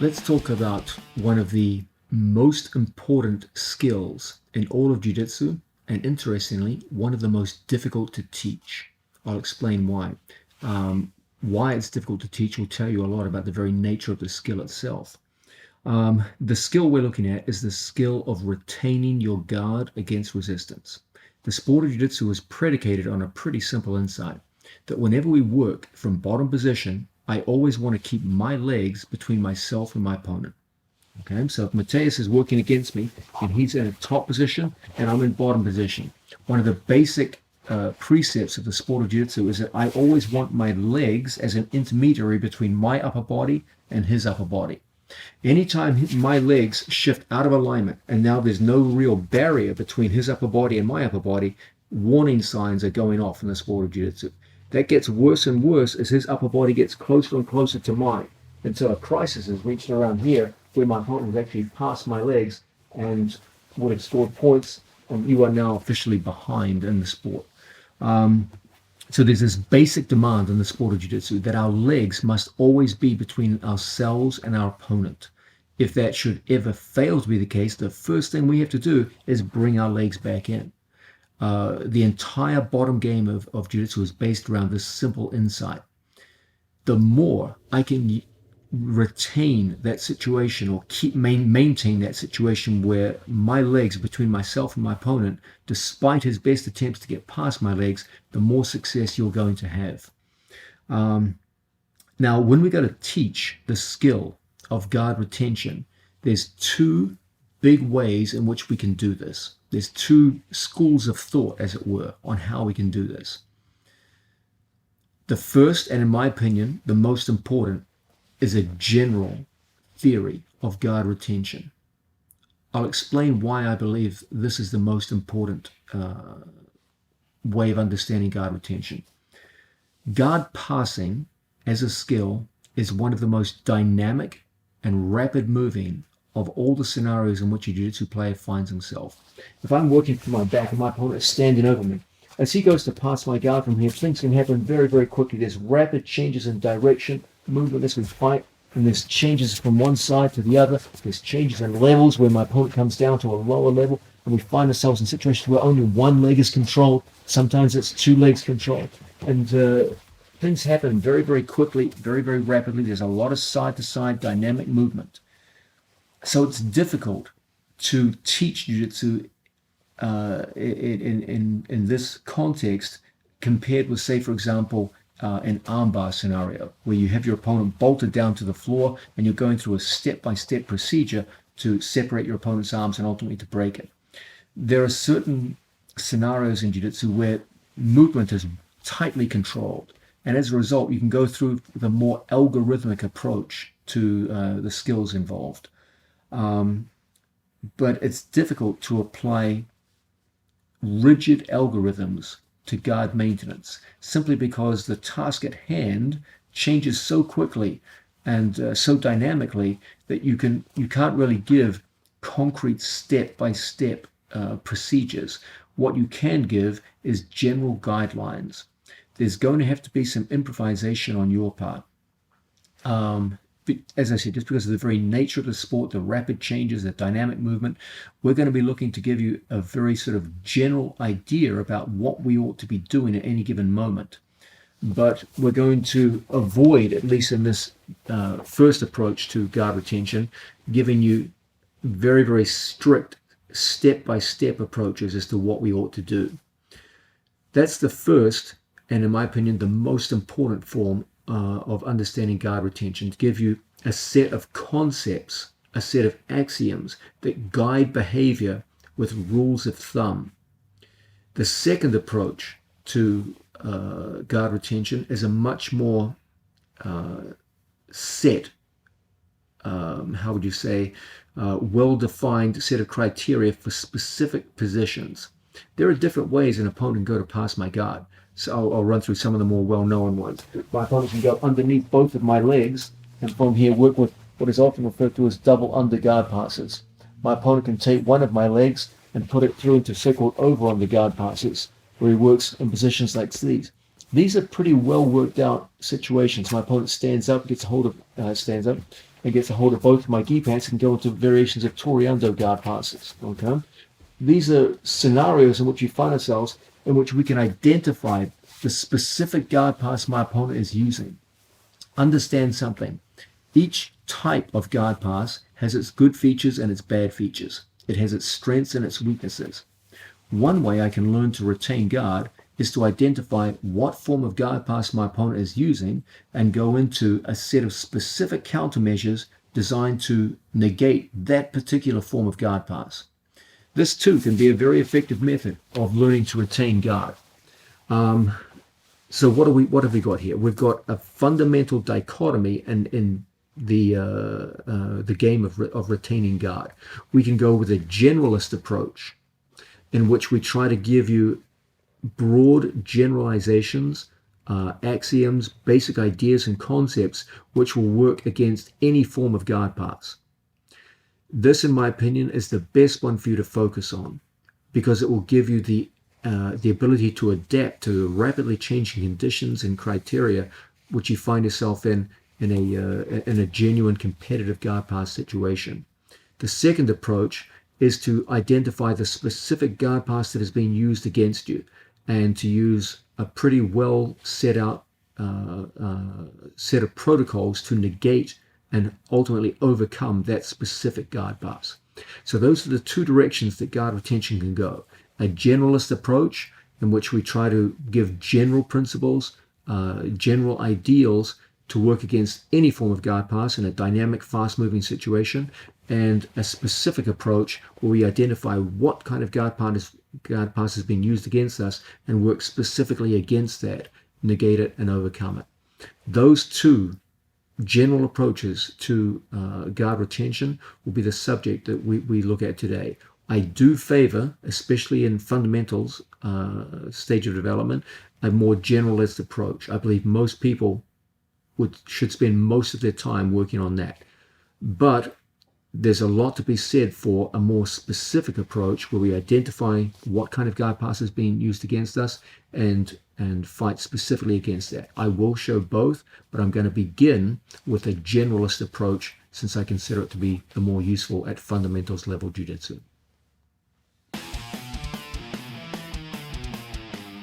let's talk about one of the most important skills in all of jiu-jitsu, and interestingly, one of the most difficult to teach. I'll explain why. Why it's difficult to teach will tell you a lot about the very nature of the skill itself. The skill we're looking at is the skill of retaining your guard against resistance. The sport of jiu-jitsu is predicated on a pretty simple insight that whenever we work from bottom position, I always want to keep my legs between myself and my opponent. Okay, so if Mateus is working against me and he's in a top position and I'm in bottom position, one of the basic precepts of the sport of jiu-jitsu is that I always want my legs as an intermediary between my upper body and his upper body. Anytime my legs shift out of alignment and now there's no real barrier between his upper body and my upper body, warning signs are going off in the sport of jiu-jitsu. That gets worse and worse as his upper body gets closer and closer to mine, until a crisis is reached around here where my opponent has actually passed my legs and would have scored points, and you are now officially behind in the sport. So there's this basic demand in the sport of jiu-jitsu that our legs must always be between ourselves and our opponent. If that should ever fail to be the case, the first thing we have to do is bring our legs back in. The entire bottom game of jiu-jitsu is based around this simple insight. The more I can retain that situation or maintain that situation where my legs are between myself and my opponent, despite his best attempts to get past my legs, the more success you're going to have. Now, when we go to teach the skill of guard retention, there's two big ways in which we can do this. There's two schools of thought, as it were, on how we can do this. The first, and in my opinion, the most important, is a general theory of guard retention. I'll explain why I believe this is the most important way of understanding guard retention. Guard passing as a skill is one of the most dynamic and rapid moving of all the scenarios in which a jiu-jitsu player finds himself. If I'm working from my back and my opponent is standing over me, as he goes to pass my guard from here, things can happen very, very quickly. There's rapid changes in direction, movement as we fight, and there's changes from one side to the other. There's changes in levels where my opponent comes down to a lower level, and we find ourselves in situations where only one leg is controlled. Sometimes it's two legs controlled. And things happen very, very quickly, very, very rapidly. There's a lot of side-to-side dynamic movement. So it's difficult to teach jiu-jitsu in this context compared with, say, for example, an armbar scenario where you have your opponent bolted down to the floor and you're going through a step-by-step procedure to separate your opponent's arms and ultimately to break it. There are certain scenarios in jiu-jitsu where movement is tightly controlled, and as a result you can go through the more algorithmic approach to the skills involved. But it's difficult to apply rigid algorithms to guard maintenance simply because the task at hand changes so quickly and so dynamically that you can't really give concrete step-by-step procedures. What you can give is general guidelines. There's going to have to be some improvisation on your part. As I said, just because of the very nature of the sport, the rapid changes, the dynamic movement, we're going to be looking to give you a very sort of general idea about what we ought to be doing at any given moment. But we're going to avoid, at least in this first approach to guard retention, giving you very, very strict step-by-step approaches as to what we ought to do. That's the first, and in my opinion, the most important form of understanding guard retention, to give you a set of concepts, a set of axioms that guide behavior with rules of thumb. The second approach to guard retention is a much more set, well-defined set of criteria for specific positions. There are different ways an opponent can go to pass my guard. So I'll run through some of the more well-known ones. My opponent can go underneath both of my legs and from here work with what is often referred to as double underguard passes. My opponent can take one of my legs and put it through into so-called over underguard passes, where he works in positions like these. These are pretty well worked out situations. My opponent stands up, gets hold of, stands up, and gets a hold of both of my gi pants and go into variations of Toreando guard passes. Okay, these are scenarios in which we find ourselves in which we can identify the specific guard pass my opponent is using. Understand something. Each type of guard pass has its good features and its bad features. It has its strengths and its weaknesses. One way I can learn to retain guard is to identify what form of guard pass my opponent is using and go into a set of specific countermeasures designed to negate that particular form of guard pass. This too can be a very effective method of learning to retain guard. So what have we got here? We've got a fundamental dichotomy in the game of retaining guard. We can go with a generalist approach in which we try to give you broad generalizations, axioms, basic ideas and concepts which will work against any form of guard pass. This, in my opinion, is the best one for you to focus on because it will give you the ability to adapt to rapidly changing conditions and criteria which you find yourself in a genuine competitive guard pass situation. The second approach is to identify the specific guard pass that is being used against you and to use a pretty well set out set of protocols to negate and ultimately overcome that specific guard pass. So those are the two directions that guard retention can go. A generalist approach in which we try to give general principles, general ideals to work against any form of guard pass in a dynamic, fast-moving situation, and a specific approach where we identify what kind of guard pass is being used against us and work specifically against that, negate it, and overcome it. Those two general approaches to guard retention will be the subject that we look at today. I do favor, especially in fundamentals stage of development, a more generalist approach. I believe most people should spend most of their time working on that. But there's a lot to be said for a more specific approach where we identify what kind of guard pass is being used against us and fight specifically against that. I will show both, but I'm going to begin with a generalist approach since I consider it to be the more useful at fundamentals level jiu-jitsu.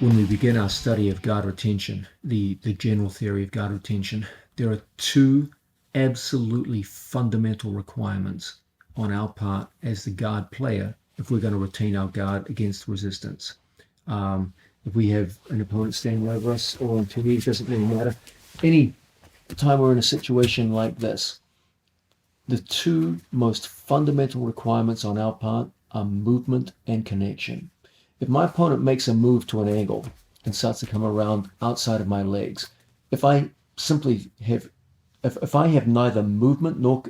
When we begin our study of guard retention, the general theory of guard retention, there are two absolutely fundamental requirements on our part as the guard player if we're going to retain our guard against resistance. If we have an opponent standing over us or on TV, it doesn't really matter. Any time we're in a situation like this, the two most fundamental requirements on our part are movement and connection. If my opponent makes a move to an angle and starts to come around outside of my legs, if I have neither movement nor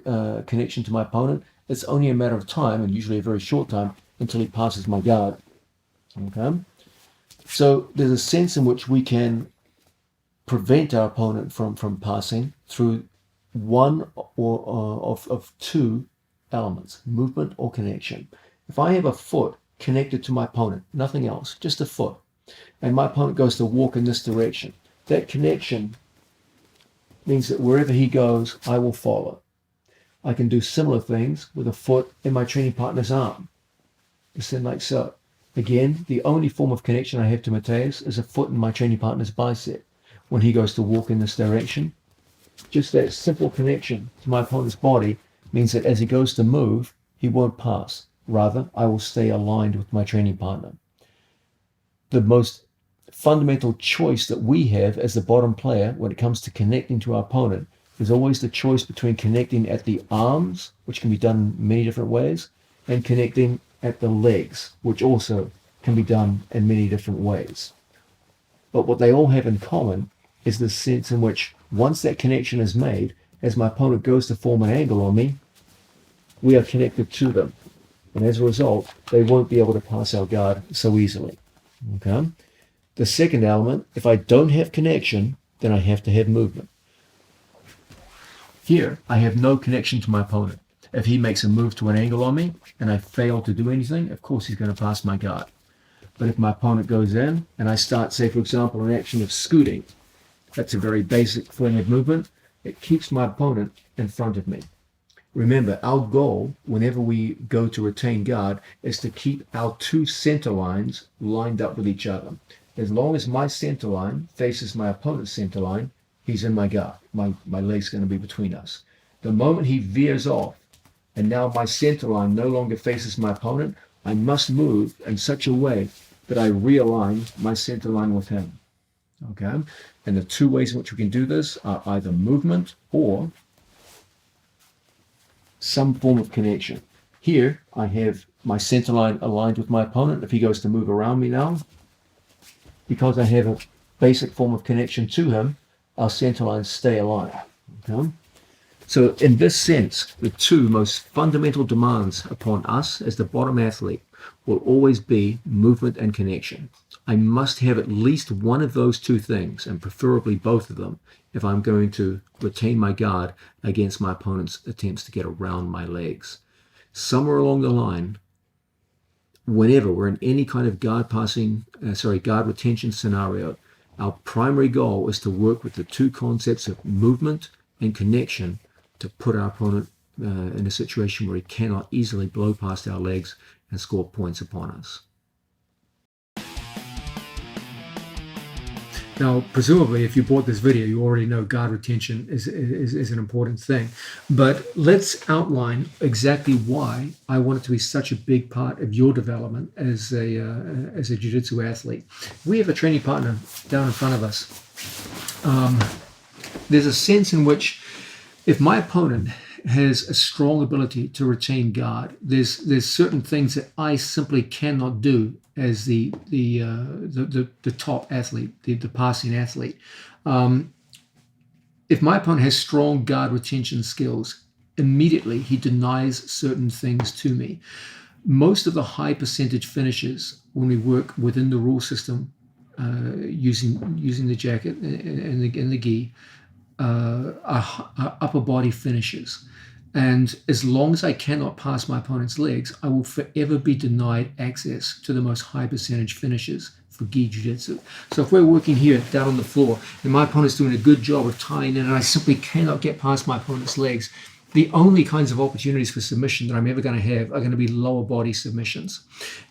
connection to my opponent, it's only a matter of time, and usually a very short time, until he passes my guard. Okay? So there's a sense in which we can prevent our opponent from passing through one of two elements, movement or connection. If I have a foot connected to my opponent, nothing else, just a foot, and my opponent goes to walk in this direction, that connection means that wherever he goes, I will follow. I can do similar things with a foot in my training partner's arm. Just then like so. Again, the only form of connection I have to Mateus is a foot in my training partner's bicep. When he goes to walk in this direction, just that simple connection to my opponent's body means that as he goes to move, he won't pass. Rather, I will stay aligned with my training partner. The most fundamental choice that we have as the bottom player when it comes to connecting to our opponent is always the choice between connecting at the arms, which can be done in many different ways, and connecting at the legs, which also can be done in many different ways. But what they all have in common is the sense in which once that connection is made, as my opponent goes to form an angle on me, we are connected to them. And as a result, they won't be able to pass our guard so easily. Okay? The second element, if I don't have connection, then I have to have movement. Here, I have no connection to my opponent. If he makes a move to an angle on me and I fail to do anything, of course he's going to pass my guard. But if my opponent goes in and I start, say, for example, an action of scooting, that's a very basic form of movement. It keeps my opponent in front of me. Remember, our goal, whenever we go to retain guard, is to keep our two center lines lined up with each other. As long as my center line faces my opponent's center line, he's in my guard. My leg's going to be between us. The moment he veers off, and now my center line no longer faces my opponent, I must move in such a way that I realign my center line with him. Okay? And the two ways in which we can do this are either movement or some form of connection. Here, I have my center line aligned with my opponent. If he goes to move around me now, because I have a basic form of connection to him, our center lines stay aligned. Okay? So in this sense, the two most fundamental demands upon us as the bottom athlete will always be movement and connection. I must have at least one of those two things, and preferably both of them, if I'm going to retain my guard against my opponent's attempts to get around my legs. Somewhere along the line, whenever we're in any kind of guard retention scenario, our primary goal is to work with the two concepts of movement and connection to put our opponent in a situation where he cannot easily blow past our legs and score points upon us. Now, presumably, if you bought this video, you already know guard retention is an important thing. But let's outline exactly why I want it to be such a big part of your development as a jiu-jitsu athlete. We have a training partner down in front of us. There's a sense in which if my opponent has a strong ability to retain guard, there's certain things that I simply cannot do as the top athlete, the passing athlete. If my opponent has strong guard retention skills, immediately he denies certain things to me. Most of the high percentage finishes when we work within the rule system, using the jacket and the gi, are upper body finishes. And as long as I cannot pass my opponent's legs, I will forever be denied access to the most high percentage finishes for gi jiu-jitsu. So if we're working here down on the floor and my opponent's doing a good job of tying in and I simply cannot get past my opponent's legs, the only kinds of opportunities for submission that I'm ever going to have are going to be lower body submissions.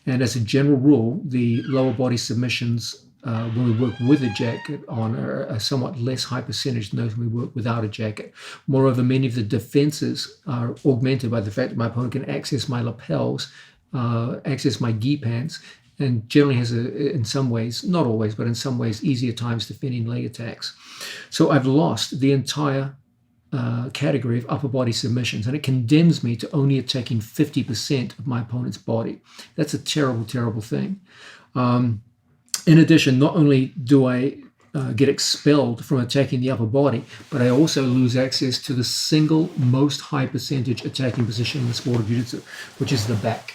And as a general rule, the lower body submissions when we work with a jacket on are a somewhat less high percentage than those when we work without a jacket. Moreover, many of the defenses are augmented by the fact that my opponent can access my lapels, access my gi pants, and generally has, in some ways, not always, but in some ways, easier times defending leg attacks. So I've lost the entire category of upper body submissions, and it condemns me to only attacking 50% of my opponent's body. That's a terrible, terrible thing. In addition, not only do I get expelled from attacking the upper body, but I also lose access to the single most high percentage attacking position in the sport of jiu-jitsu, which is the back.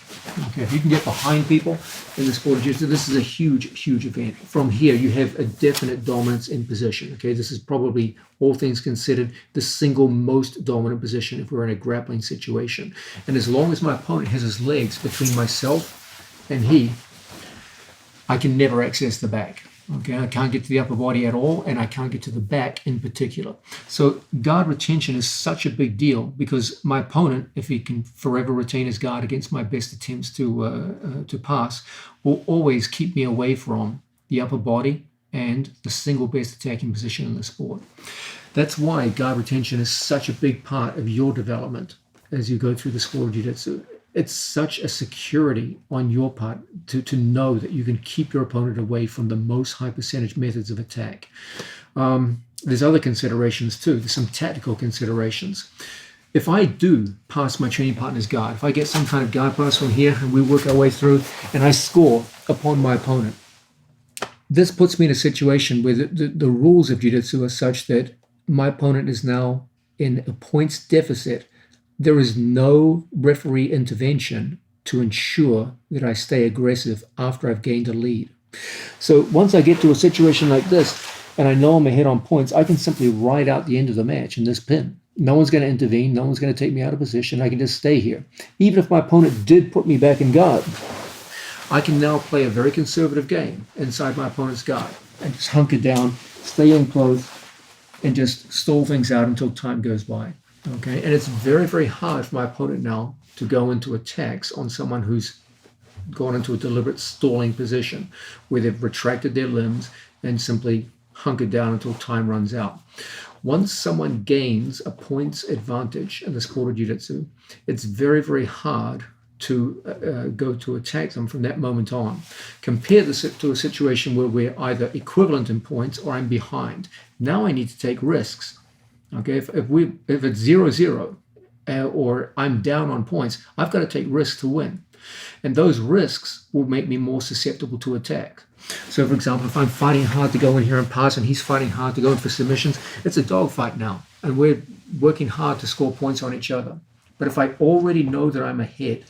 Okay, if you can get behind people in the sport of jiu-jitsu, this is a huge, huge event. From here, you have a definite dominance in position. Okay, this is probably, all things considered, the single most dominant position if we're in a grappling situation. And as long as my opponent has his legs between myself and he, I can never access the back. Okay, I can't get to the upper body at all, and I can't get to the back in particular. So guard retention is such a big deal because my opponent, if he can forever retain his guard against my best attempts to pass, will always keep me away from the upper body and the single best attacking position in the sport. That's why guard retention is such a big part of your development as you go through the sport of jiu-jitsu. It's such a security on your part to know that you can keep your opponent away from the most high percentage methods of attack. There's other considerations too. There's some tactical considerations. If I do pass my training partner's guard, if I get some kind of guard pass from here and we work our way through and I score upon my opponent, this puts me in a situation where the rules of jiu-jitsu are such that my opponent is now in a points deficit. There is no referee intervention to ensure that I stay aggressive after I've gained a lead. So once I get to a situation like this, and I know I'm ahead on points, I can simply ride out the end of the match in this pin. No one's going to intervene. No one's going to take me out of position. I can just stay here. Even if my opponent did put me back in guard, I can now play a very conservative game inside my opponent's guard and just hunker down, stay in close, and just stall things out until time goes by. Okay, and it's very, very hard for my opponent now to go into attacks on someone who's gone into a deliberate stalling position where they've retracted their limbs and simply hunkered down until time runs out. Once someone gains a points advantage in the sport of jiu-jitsu, it's very, very hard to go to attack them from that moment on. Compare this to a situation where we're either equivalent in points or I'm behind. Now I need to take risks. Okay, if it's 0-0 or I'm down on points, I've got to take risks to win. And those risks will make me more susceptible to attack. So, for example, if I'm fighting hard to go in here and pass and he's fighting hard to go in for submissions, it's a dogfight now. And we're working hard to score points on each other. But if I already know that I'm ahead,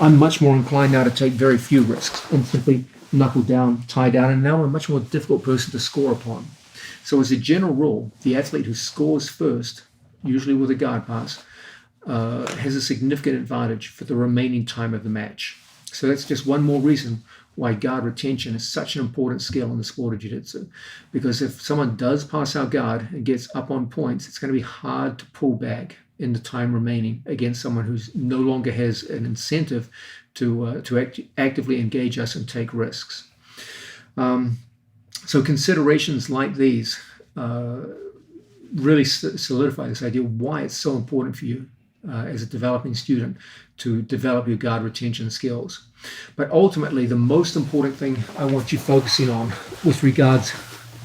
I'm much more inclined now to take very few risks and simply knuckle down, tie down, and now I'm a much more difficult person to score upon. So as a general rule, the athlete who scores first, usually with a guard pass, has a significant advantage for the remaining time of the match. So that's just one more reason why guard retention is such an important skill in the sport of jiu-jitsu. Because if someone does pass out guard and gets up on points, it's going to be hard to pull back in the time remaining against someone who no longer has an incentive to actively engage us and take risks. So considerations like these really solidify this idea why it's so important for you as a developing student to develop your guard retention skills. But ultimately, the most important thing I want you focusing on with regards to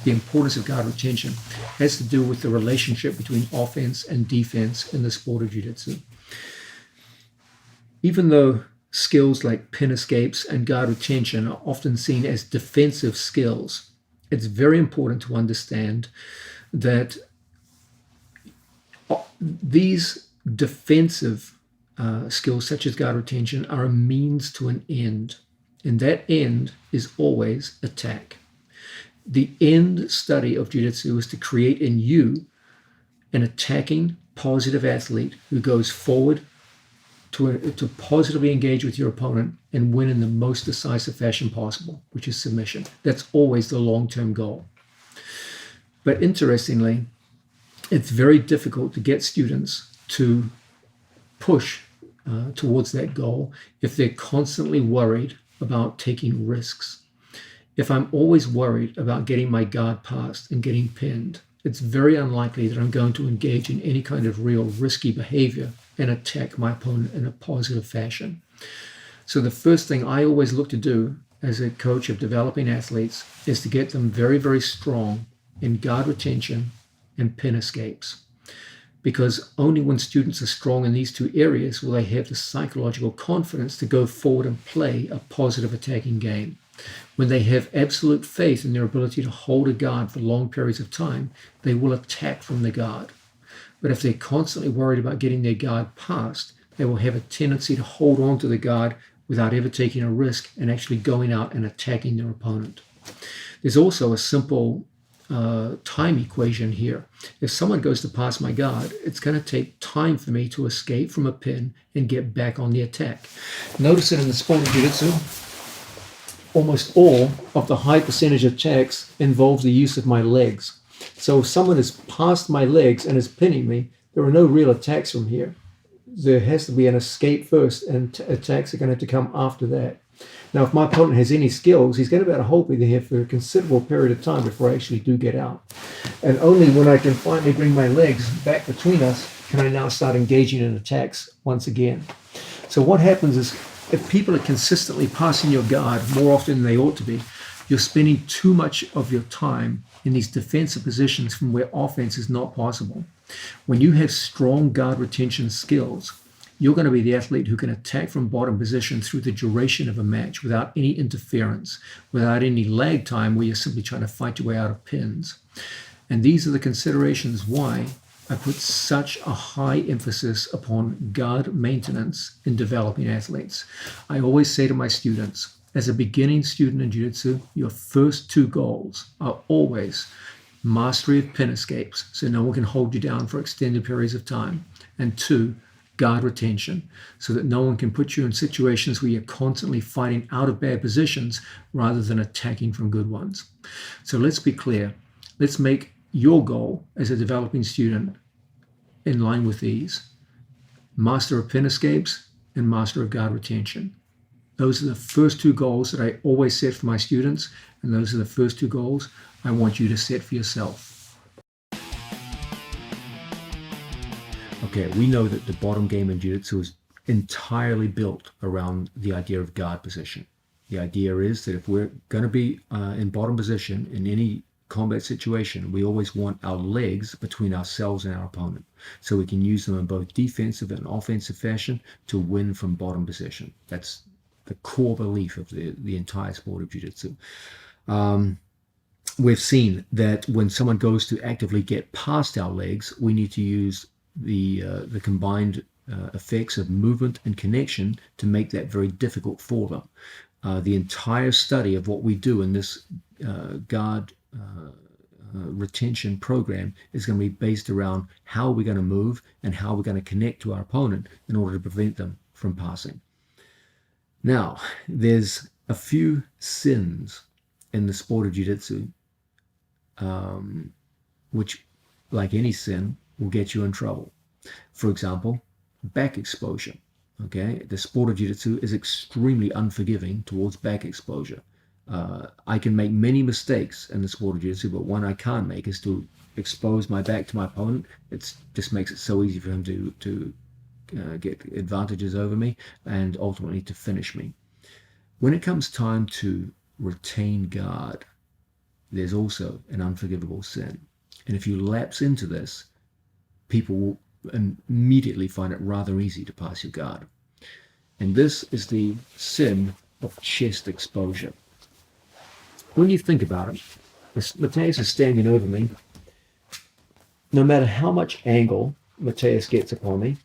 the importance of guard retention has to do with the relationship between offense and defense in the sport of jiu-jitsu. Even though skills like pin escapes and guard retention are often seen as defensive skills, it's very important to understand that these defensive skills, such as guard retention, are a means to an end, and that end is always attack. The end study of jiu-jitsu is to create in you an attacking, positive athlete who goes forward to positively engage with your opponent and win in the most decisive fashion possible, which is submission. That's always the long-term goal. But interestingly, it's very difficult to get students to push towards that goal if they're constantly worried about taking risks. If I'm always worried about getting my guard passed and getting pinned, it's very unlikely that I'm going to engage in any kind of real risky behavior and attack my opponent in a positive fashion. So the first thing I always look to do as a coach of developing athletes is to get them very, very strong in guard retention and pin escapes. Because only when students are strong in these two areas will they have the psychological confidence to go forward and play a positive attacking game. When they have absolute faith in their ability to hold a guard for long periods of time, they will attack from the guard. But if they're constantly worried about getting their guard passed, they will have a tendency to hold on to the guard without ever taking a risk and actually going out and attacking their opponent. There's also a simple time equation here. If someone goes to pass my guard, it's going to take time for me to escape from a pin and get back on the attack. Notice that in the sport of jiu-jitsu, almost all of the high percentage attacks involve the use of my legs. So if someone has passed my legs and is pinning me, there are no real attacks from here. There has to be an escape first, and attacks are going to have to come after that. Now, if my opponent has any skills, he's going to be able to hold me there for a considerable period of time before I actually do get out. And only when I can finally bring my legs back between us can I now start engaging in attacks once again. So what happens is, if people are consistently passing your guard more often than they ought to be, you're spending too much of your time in these defensive positions from where offense is not possible. When you have strong guard retention skills, you're going to be the athlete who can attack from bottom position through the duration of a match without any interference, without any lag time where you're simply trying to fight your way out of pins. And these are the considerations why I put such a high emphasis upon guard maintenance in developing athletes. I always say to my students, as a beginning student in jiu-jitsu, your first two goals are always mastery of pin escapes, so no one can hold you down for extended periods of time, and two, guard retention, so that no one can put you in situations where you're constantly fighting out of bad positions rather than attacking from good ones. So let's be clear. Let's make your goal as a developing student in line with these: master of pin escapes and master of guard retention. Those are the first two goals that I always set for my students, and those are the first two goals I want you to set for yourself. Okay, we know that the bottom game in Jiu-Jitsu is entirely built around the idea of guard position. The idea is that if we're going to be in bottom position in any combat situation, we always want our legs between ourselves and our opponent, so we can use them in both defensive and offensive fashion to win from bottom position. That's the core belief of the entire sport of Jiu-Jitsu. We've seen that when someone goes to actively get past our legs, we need to use the combined effects of movement and connection to make that very difficult for them. The entire study of what we do in this guard retention program is going to be based around how we're going to move and how we're going to connect to our opponent in order to prevent them from passing. Now, there's a few sins in the sport of Jiu-Jitsu, which, like any sin, will get you in trouble. For example, back exposure. Okay, the sport of Jiu-Jitsu is extremely unforgiving towards back exposure. I can make many mistakes in the sport of Jiu-Jitsu, but one I can't make is to expose my back to my opponent. It just makes it so easy for him to get advantages over me and ultimately to finish me. When it comes time to retain guard, there's also an unforgivable sin. And if you lapse into this, people will immediately find it rather easy to pass your guard. And this is the sin of chest exposure. When you think about it, Mateus is standing over me. No matter how much angle Mateus gets upon me,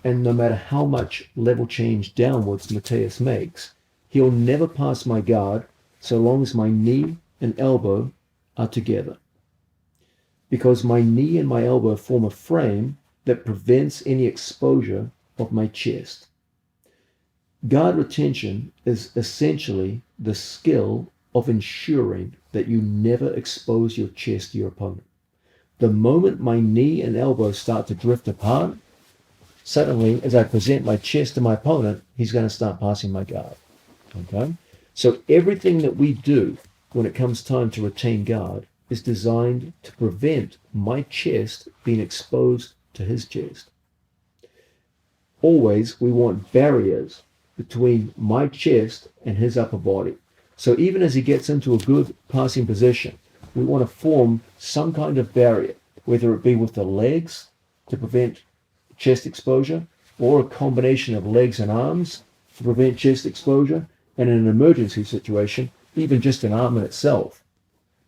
and no matter how much level change downwards Mateus makes, he'll never pass my guard so long as my knee and elbow are together. Because my knee and my elbow form a frame that prevents any exposure of my chest. Guard retention is essentially the skill of ensuring that you never expose your chest to your opponent. The moment my knee and elbow start to drift apart, suddenly, as I present my chest to my opponent, he's going to start passing my guard. Okay? So everything that we do when it comes time to retain guard is designed to prevent my chest being exposed to his chest. Always, we want barriers between my chest and his upper body. So even as he gets into a good passing position, we want to form some kind of barrier, whether it be with the legs to prevent chest exposure, or a combination of legs and arms to prevent chest exposure, and in an emergency situation, even just an arm in itself.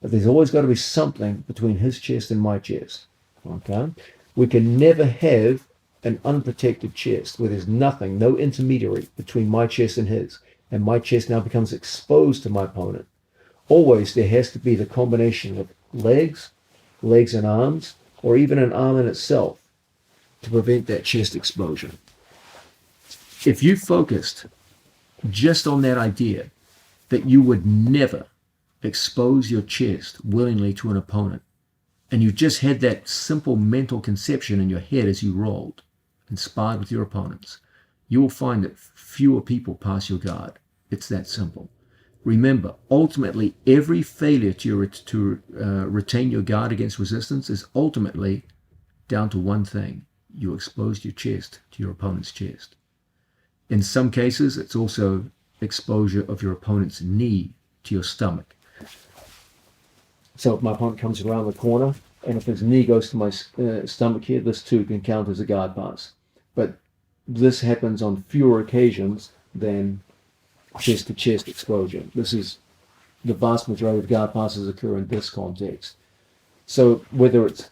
But there's always got to be something between his chest and my chest. Okay? We can never have an unprotected chest where there's nothing, no intermediary between my chest and his, and my chest now becomes exposed to my opponent. Always there has to be the combination of legs and arms, or even an arm in itself to prevent that chest exposure. If you focused just on that idea that you would never expose your chest willingly to an opponent, and you just had that simple mental conception in your head as you rolled and sparred with your opponents, you will find that fewer people pass your guard. It's that simple. Remember, ultimately, every failure to retain your guard against resistance is ultimately down to one thing. You exposed your chest to your opponent's chest. In some cases, it's also exposure of your opponent's knee to your stomach. So if my opponent comes around the corner, and if his knee goes to my stomach here, this too can count as a guard pass. But this happens on fewer occasions than chest-to-chest exposure. This is the vast majority of guard passes occur in this context. So whether it's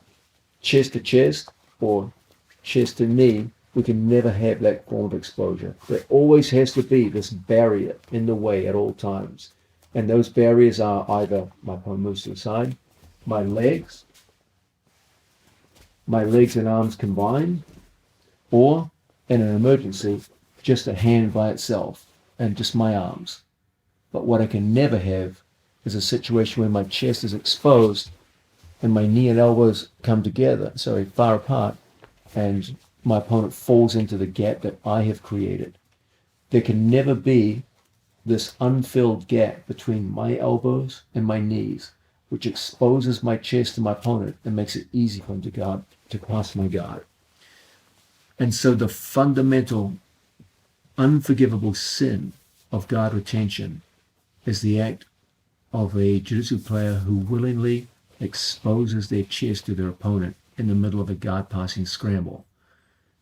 chest-to-chest or chest-to-knee, we can never have that form of exposure. There always has to be this barrier in the way at all times. And those barriers are either my opponent moves to the side, my legs and arms combined, or in an emergency, just a hand by itself and just my arms. But what I can never have is a situation where my chest is exposed and my knee and elbows come together, far apart, and my opponent falls into the gap that I have created. There can never be this unfilled gap between my elbows and my knees, which exposes my chest to my opponent and makes it easy for him to pass my guard. And so the fundamental, unforgivable sin of guard retention is the act of a jiu-jitsu player who willingly exposes their chest to their opponent in the middle of a guard passing scramble.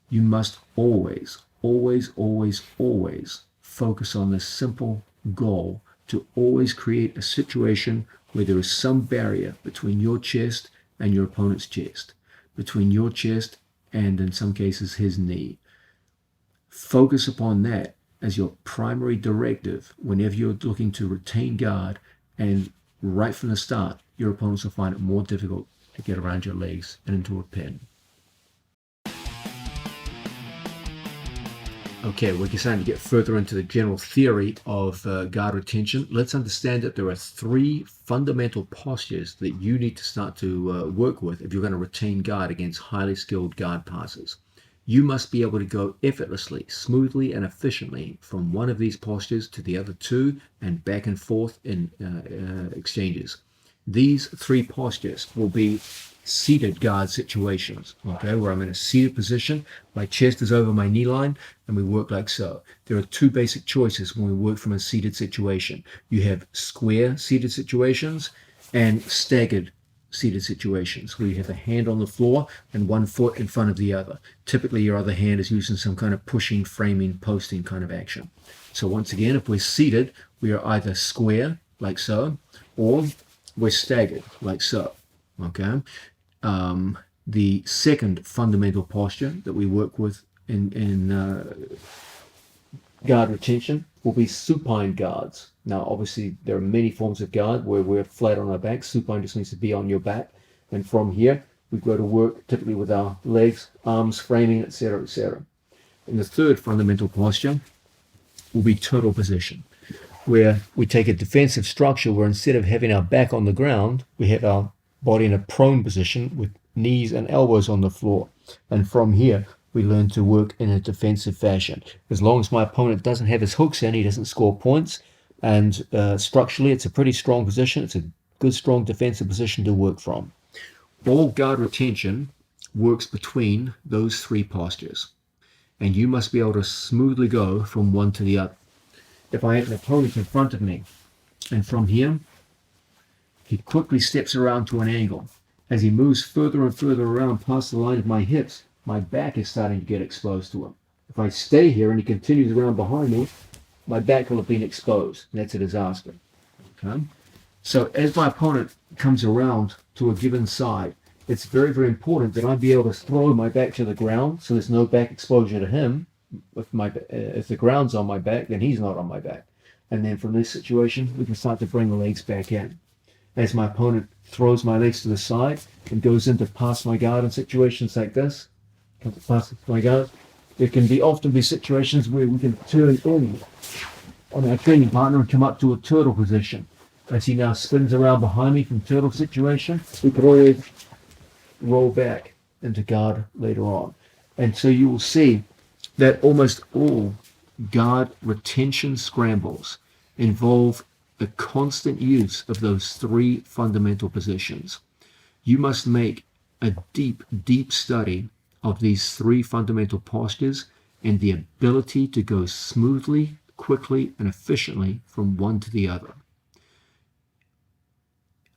You must always, always, always, always focus on this simple goal to always create a situation where there is some barrier between your chest and your opponent's chest, between your chest and, in some cases, his knee. Focus upon that as your primary directive whenever you're looking to retain guard, and right from the start, your opponents will find it more difficult to get around your legs and into a pin. Okay, we're starting to get further into the general theory of guard retention. Let's understand that there are three fundamental postures that you need to start to work with if you're going to retain guard against highly skilled guard passers. You must be able to go effortlessly, smoothly, and efficiently from one of these postures to the other two and back and forth in exchanges. These three postures will be seated guard situations, okay, where I'm in a seated position, my chest is over my knee line, and we work like so. There are two basic choices when we work from a seated situation. You have square seated situations and staggered seated situations, where you have a hand on the floor and one foot in front of the other. Typically, your other hand is using some kind of pushing, framing, posting kind of action. So once again, if we're seated, we are either square, like so, or we're staggered, like so, okay? The second fundamental posture that we work with in guard retention will be supine guards. Now, obviously, there are many forms of guard where we're flat on our back. Supine just needs to be on your back. And from here, we go to work typically with our legs, arms, framing, etc., etc. And the third fundamental posture will be turtle position, where we take a defensive structure where instead of having our back on the ground, we have our body in a prone position with knees and elbows on the floor. And from here, we learn to work in a defensive fashion. As long as my opponent doesn't have his hooks in, he doesn't score points. And structurally, it's a pretty strong position. It's a good, strong defensive position to work from. All guard retention works between those three postures. And you must be able to smoothly go from one to the other. If I have an opponent in front of me, and from here, he quickly steps around to an angle. As he moves further and further around past the line of my hips, my back is starting to get exposed to him. If I stay here and he continues around behind me, my back will have been exposed. That's a disaster. Okay? So as my opponent comes around to a given side, it's very, very important that I be able to throw my back to the ground so there's no back exposure to him. If the ground's on my back, then he's not on my back. And then from this situation, we can start to bring the legs back in. As my opponent throws my legs to the side and goes in to pass my guard in situations like this, pass my guard, there can often be situations where we can turn in on our training partner and come up to a turtle position. As he now spins around behind me from turtle situation, we could always roll back into guard later on. And so you will see that almost all guard retention scrambles involve the constant use of those three fundamental positions. You must make a deep, deep study of these three fundamental postures and the ability to go smoothly, quickly, and efficiently from one to the other.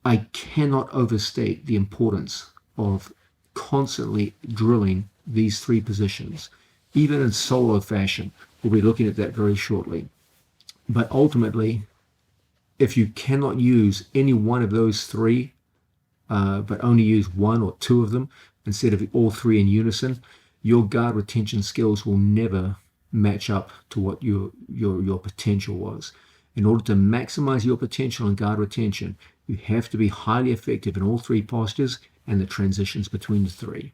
I cannot overstate the importance of constantly drilling these three positions. Even in solo fashion, we'll be looking at that very shortly. But ultimately, if you cannot use any one of those three, but only use one or two of them instead of all three in unison, your guard retention skills will never match up to what your potential was. In order to maximize your potential in guard retention, you have to be highly effective in all three postures and the transitions between the three.